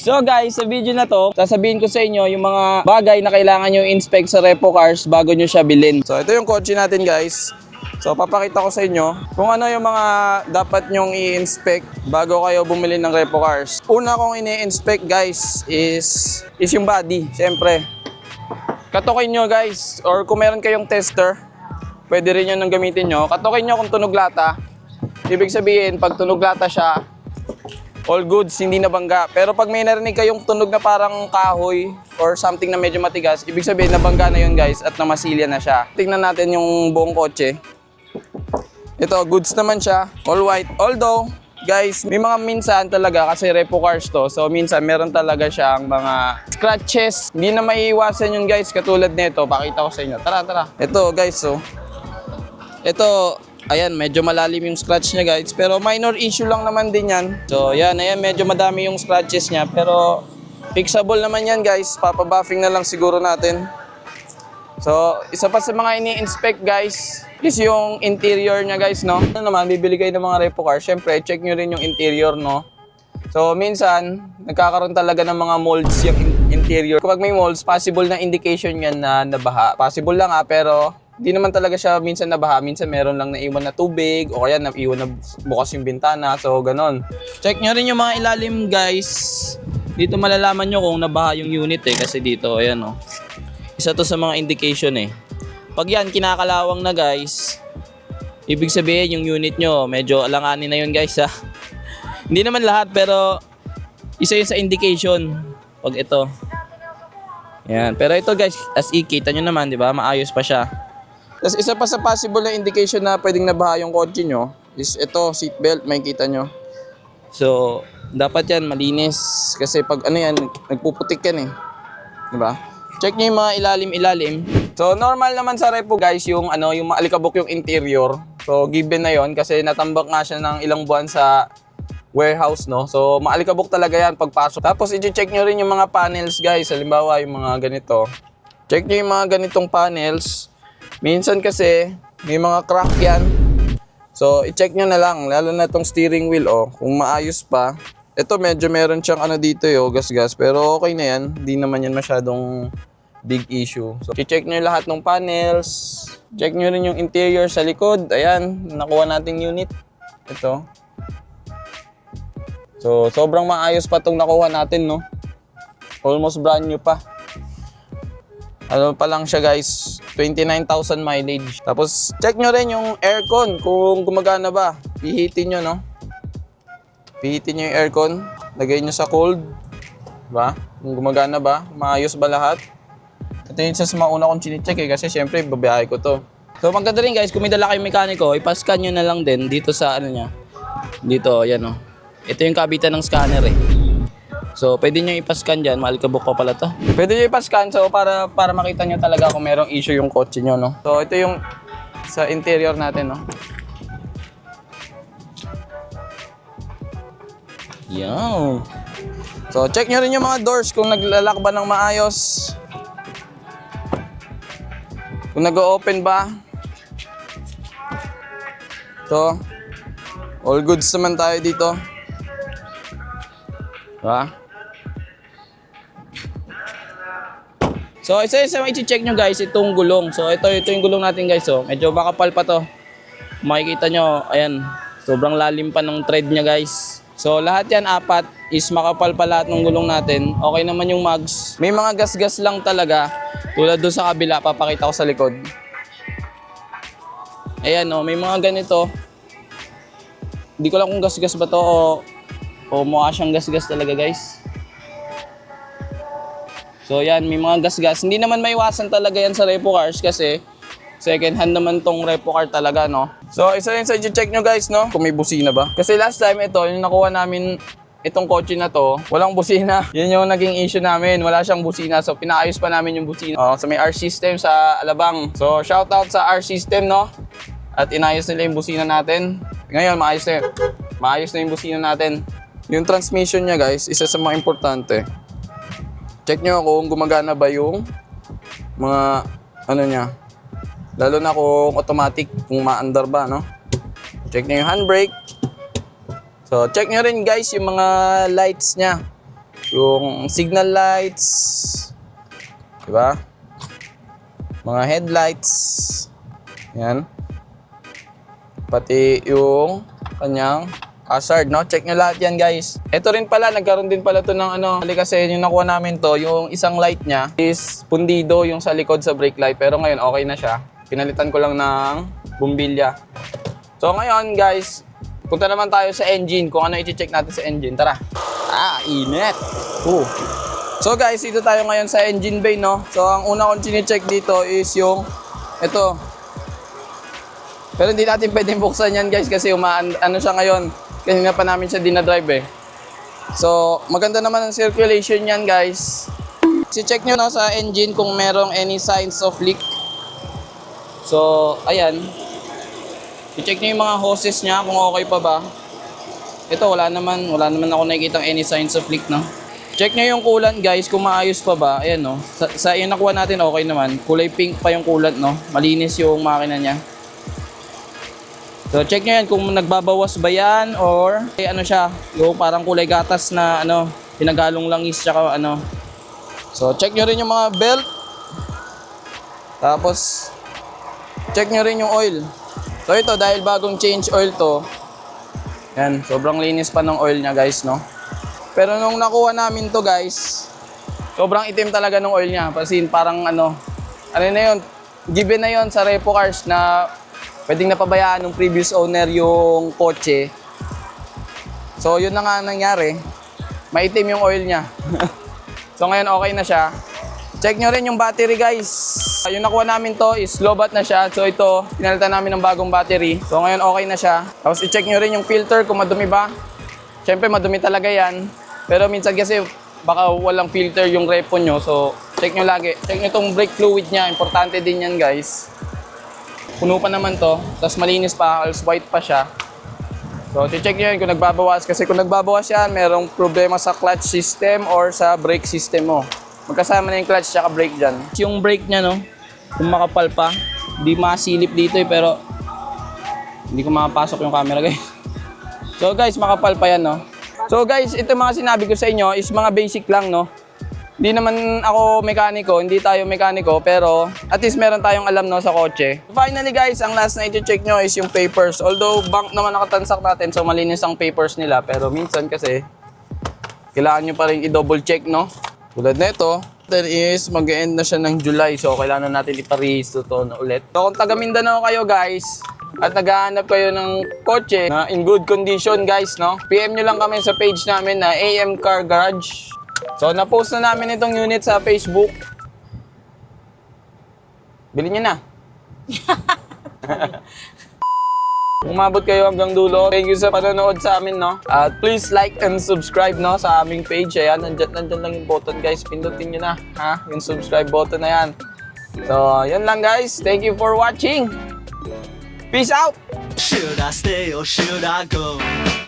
So guys, sa video na to, sasabihin ko sa inyo yung mga bagay na kailangan nyo inspect sa repo cars bago nyo siya bilhin. So ito yung kotse natin guys. So papakita ko sa inyo kung ano yung mga dapat nyong i-inspect bago kayo bumili ng repo cars. Una kong ini-inspect guys is yung body, syempre. Katukin nyo guys, or kung meron kayong tester, pwede rin yun nang gamitin nyo. Katukin nyo kung tunog lata. Ibig sabihin, pag tunog lata siya, all goods, hindi nabangga. Pero pag may narinig kayong tunog na parang kahoy or something na medyo matigas, ibig sabihin nabangga na yun guys at namasilya na siya. Tingnan natin yung buong kotse. Ito, goods naman siya, all white. Although, guys, may mga minsan talaga kasi repo cars to. So minsan meron talaga siyang mga scratches. Hindi na maiiwasan yun guys, katulad nito. Pakita ko sa inyo. Tara, tara. Ito guys, so. Ito, ayan, medyo malalim yung scratch niya guys. Pero minor issue lang naman din yan. So yan, ayan, medyo madami yung scratches niya. Pero fixable naman yan guys. Papabuffing na lang siguro natin. So, isa pa sa mga ini-inspect guys is yung interior niya guys, no? Ano naman, bibili kayo ng mga repo car. Siyempre, check nyo rin yung interior, no? So, minsan, nagkakaroon talaga ng mga molds yung interior. Kapag may molds, possible na indication yan na nabaha. Possible lang pero hindi naman talaga siya minsan nabaha. Minsan meron lang naiwan na tubig o kaya naiwan na bukas yung bintana. So, ganon. Check nyo rin yung mga ilalim, guys. Dito malalaman nyo kung nabaha yung unit kasi dito, ayan o. Isa to sa mga indication Pag yan, kinakalawang na guys, ibig sabihin yung unit nyo, medyo alanganin na yun guys ha. Hindi naman lahat pero isa yun sa indication. Pag ito. Yan. Pero ito guys, as kita nyo naman, di ba? Maayos pa siya. Tapos isa pa sa possible na indication na pwedeng nabaha yung kotse nyo is ito, seatbelt, makikita nyo. So, dapat yan malinis kasi pag ano yan, nagpuputik yan diba? Check nyo yung mga ilalim-ilalim. So, normal naman sa repo guys yung yung maalikabok yung interior. So, given na yon kasi natambak nga siya ng ilang buwan sa warehouse, no? So, maalikabok talaga yan pagpasok. Tapos, i-check nyo rin yung mga panels guys. Halimbawa, yung mga ganito. Check nyo yung mga ganitong panels. Minsan kasi, may mga crack yan. So, i-check nyo na lang. Lalo na itong steering wheel, kung maayos pa. Ito, medyo meron siyang dito, gas-gas. Pero okay na yan. Hindi naman yan masyadong big issue. So, i-check nyo lahat ng panels. Check nyo rin yung interior sa likod. Ayan, nakuha nating unit. Ito. So, sobrang maayos pa itong nakuha natin, no? Almost brand new pa. Ano pa lang siya guys, 29,000 mileage. Tapos check nyo rin yung aircon kung gumagana ba. Pihitin nyo, no? Pihitin nyo yung aircon. Lagay nyo sa cold. Diba? Kung gumagana ba, maayos ba lahat? Ito yung isa sa mga una kong chine-check kasi syempre babiyahe ko to. So maganda rin guys, kung may dala kayong mekaniko, ipascan nyo na lang din dito sa niya. Dito, yan Ito yung kabitan ng scanner So, pwede nyo ipascan dyan. Maalikabok pa pala to. Pwede nyo ipascan para makita nyo talaga kung merong issue yung kotse nyo, no? So, ito yung sa interior natin, no? Yan. So, check nyo rin yung mga doors kung naglalak ba ng maayos. Kung nag-o-open ba. So, all goods naman tayo dito. Diba? So, isa-isa i-check nyo guys, itong gulong. So, ito yung gulong natin guys. Medyo makapal pa to. Makikita nyo, ayan, sobrang lalim pa ng thread niya guys. So, lahat yan, 4 is makapal pa lahat ng gulong natin. Okay naman yung mags. May mga gas-gas lang talaga. Tulad doon sa kabila, papakita ko sa likod. Ayan may mga ganito. Hindi ko lang kung gas-gas ba to o mukha siyang gas-gas talaga guys. So yan, may mga gas-gas. Hindi naman maiwasan talaga yan sa repo cars kasi second hand naman tong repo car talaga, no? So isa yun sa i-check nyo guys, no? Kung may busina ba. Kasi last time ito, yung nakuha namin itong kotse na to, walang busina. Yun yung naging issue namin. Wala siyang busina. So pinaayos pa namin yung busina. So may R system sa Alabang. So shout out sa R system, no? At inayos nila yung busina natin. Ngayon, maayos na yun. Maayos na yung busina natin. Yung transmission niya guys, isa sa mga importante. Check nyo kung gumagana ba yung mga niya. Lalo na kung automatic, kung maandar ba, no? Check nyo yung handbrake. So, check nyo rin guys yung mga lights niya. yung signal lights, diba? Mga headlights, yan. Pati yung kanyang hazard, no? Check nyo lahat yan, guys. Ito rin pala, nagkaroon din pala to ng ano. Kasi yung nakuha namin to, yung isang light niya is pundido yung sa likod sa brake light. Pero ngayon, okay na siya. Pinalitan ko lang ng bumbilya. So ngayon, guys, punta naman tayo sa engine. Kung ano i-check natin sa engine. Tara. Init. So guys, dito tayo ngayon sa engine bay, no? So ang una kong chine-check dito is yung ito. Pero hindi natin pwedeng buksan yan, guys, kasi ano siya ngayon. Kasi nga pa namin siya dinadrive eh. So, maganda naman ang circulation yan, guys. Si-check nyo no, sa engine kung merong any signs of leak. So, ayan. I-check nyo yung mga hoses niya kung okay pa ba. Ito, wala naman ako nakikita any signs of leak, no? Check nyo yung coolant, guys, kung maayos pa ba. Ayan, no? Sa yung nakuha natin, okay naman. Kulay pink pa yung coolant, no? Malinis yung makina niya. So check nyo yan kung nagbabawas ba yan or ano siya, yung parang kulay gatas na ano, pinagalong langis tsaka ano. So check nyo rin yung mga belt. Tapos check nyo rin yung oil. So ito dahil bagong change oil to. Yan, sobrang linis pa ng oil niya, guys, no. Pero nung nakuha namin to, guys, sobrang itim talaga ng oil niya. Kasi parang ano na yun, given na yun sa repo cars na pwedeng napabayaan ng previous owner yung kotse. So, yun na nga nangyari. Maitim yung oil niya. So, ngayon okay na siya. Check nyo rin yung battery, guys. Yung nakuha namin to is low bat na siya. So, ito, pinalitan namin ng bagong battery. So, ngayon okay na siya. Tapos, i-check nyo rin yung filter kung madumi ba. Siyempre, madumi talaga yan. Pero minsan kasi, baka walang filter yung repo nyo. So, check nyo lagi. Check nyo tong brake fluid niya. Importante din yan, guys. Puno pa naman to, tapos malinis pa, halos white pa siya. So, check nyo yun kung nagbabawas. Kasi kung nagbabawas yan, merong problema sa clutch system or sa brake system mo. Magkasama na yung clutch at brake dyan. Yung brake niya, no, kung makapal pa, di masilip dito eh, pero hindi ko makapasok yung camera, guys. So, guys, makapal pa yan, no. So, guys, ito mga sinabi ko sa inyo is mga basic lang, no. Hindi naman ako mekaniko, hindi tayo mekaniko, pero at least meron tayong alam, no, sa kotse. Finally, guys, ang last na i-check nyo is yung papers. Although bank naman nakatansak natin, so malinis ang papers nila. Pero minsan kasi, kailangan nyo pa rin i-double check, no? Tulad na ito, that is mag-end na siya ng July. So kailangan natin iparehistro to na ulit. So kung taga Mindanao kayo, guys, at naghahanap kayo ng kotse na in good condition, guys, no? PM nyo lang kami sa page namin na AM Car Garage. So, na-post na namin itong unit sa Facebook. Bilhin nyo na. Kung umabot kayo hanggang dulo, thank you sa panonood sa amin, no? At please like and subscribe, no, sa aming page. Ayan, nandyan lang yung button, guys. Pindutin nyo na, ha? Yung subscribe button na yan. So, yan lang, guys. Thank you for watching. Peace out! Should I stay or should I go?